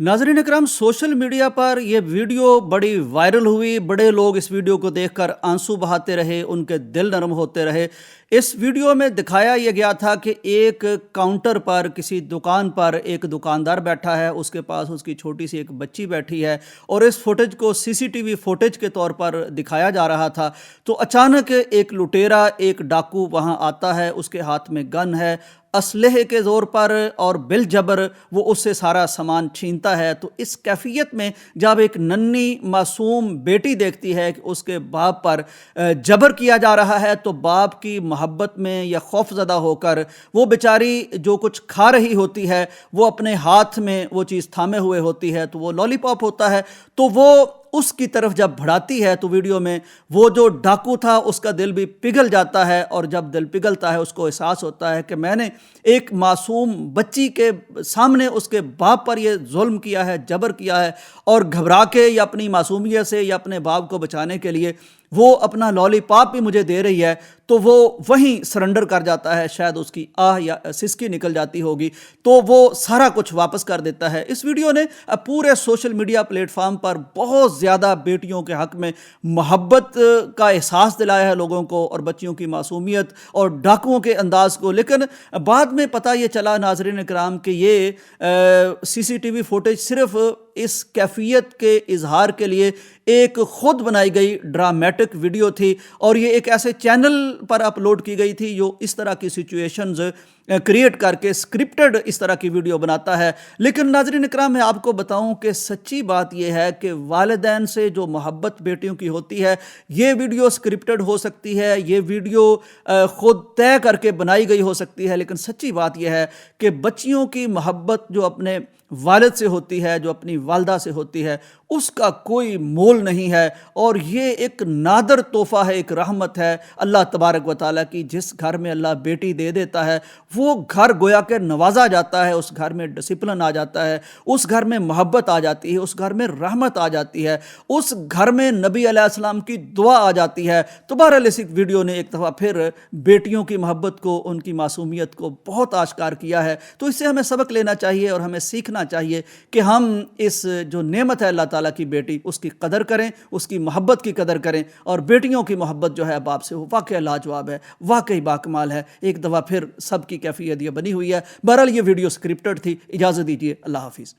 नाज़रीन इकराम, social media पर यह वीडियो बड़ी वायरल हुई। बड़े लोग इस वीडियो को देखकर आंसू बहाते रहे, उनके दिल नरम होते रहे। इस वीडियो में दिखाया यह गया था कि एक काउंटर पर किसी दुकान पर एक दुकानदार बैठा है, उसके पास उसकी छोटी सी एक बच्ची बैठी है और इस फुटेज को सीसीटीवी फुटेज के तौर पर दिखाया जा रहा था। तो अचानक एक लुटेरा, एक डाकू वहां आता है, उसके हाथ में गन है, असलहे के ज़ोर पर और बिल जबर वो उससे सारा सामान छीनता है। तो इस कैफियत में जब एक नन्ही मासूम बेटी देखती है कि उसके बाप पर जबर किया जा रहा है, तो बाप की मोहब्बत में या खौफज़दा होकर वो बेचारी जो कुछ खा रही होती है, वो अपने हाथ में वो चीज़ थामे हुए होती है, तो वो लॉलीपॉप होता है, तो वो उसकी तरफ जब बढ़ाती है तो वीडियो में वो जो डाकू था उसका दिल भी पिघल जाता है। और जब दिल पिघलता है उसको एहसास होता है कि मैंने एक मासूम बच्ची के सामने उसके बाप पर ये जुल्म किया है, जबर किया है, और घबरा के या अपनी मासूमियत से या अपने बाप को बचाने के लिए वो अपना लॉलीपॉप भी मुझे दे रही है, तो वो वहीं सरेंडर कर जाता है। शायद उसकी आह या सिसकी निकल जाती होगी, तो वो सारा कुछ वापस कर देता है। इस वीडियो ने पूरे सोशल मीडिया प्लेटफॉर्म पर बहुत ज़्यादा बेटियों के हक़ में मोहब्बत का एहसास दिलाया है लोगों को, और बच्चियों की मासूमियत और डाकुओं के अंदाज़ को। लेकिन बाद में पता ये चला नाज़रीन इकराम कि ये सीसीटीवी फुटेज सिर्फ इस कैफियत के इजहार के लिए एक खुद बनाई गई ड्रामेटिक वीडियो थी, और ये एक ऐसे चैनल पर अपलोड की गई थी जो इस तरह की सिचुएशंस क्रिएट करके स्क्रिप्टेड इस तरह की वीडियो बनाता है। लेकिन नाज़रीन इकराम, मैं आपको बताऊं कि सच्ची बात यह है कि वालिदैन से जो मोहब्बत बेटियों की होती है, ये वीडियो स्क्रिप्टेड हो सकती है, ये वीडियो खुद तय करके बनाई गई हो सकती है, लेकिन सच्ची बात यह है कि बच्चियों की मोहब्बत जो अपने वालिद से होती है, जो अपनी वालदा से होती है, उसका कोई मोल नहीं है। और ये एक नादर तोहफ़ा है, एक रहमत है अल्लाह तबारक व तआला की। जिस घर में अल्लाह बेटी दे देता है वो घर गोया के नवाजा जाता है, उस घर में डिसिप्लिन आ जाता है, उस घर में मोहब्बत आ जाती है, उस घर में रहमत आ जाती है, उस घर में नबी अलैहिस्सलाम की दुआ आ जाती है। तो बहरहाल इस वीडियो ने एक दफ़ा फिर बेटियों की मोहब्बत को, उनकी मासूमियत को बहुत आश्कार किया है। तो इससे हमें सबक लेना चाहिए और हमें सीखना चाहिए कि हम इस जो नेमत है अल्लाह ताला की बेटी, उसकी कदर करें, उसकी मोहब्बत की कदर करें। और बेटियों की मोहब्बत जो है बाप से, वो वाकई लाजवाब है, वाकई बाकमाल है। एक दफ़ा फिर सबकी कैफियत ये बनी हुई है। बहरहाल ये वीडियो स्क्रिप्टेड थी। इजाज़त दीजिए, अल्लाह हाफिज़।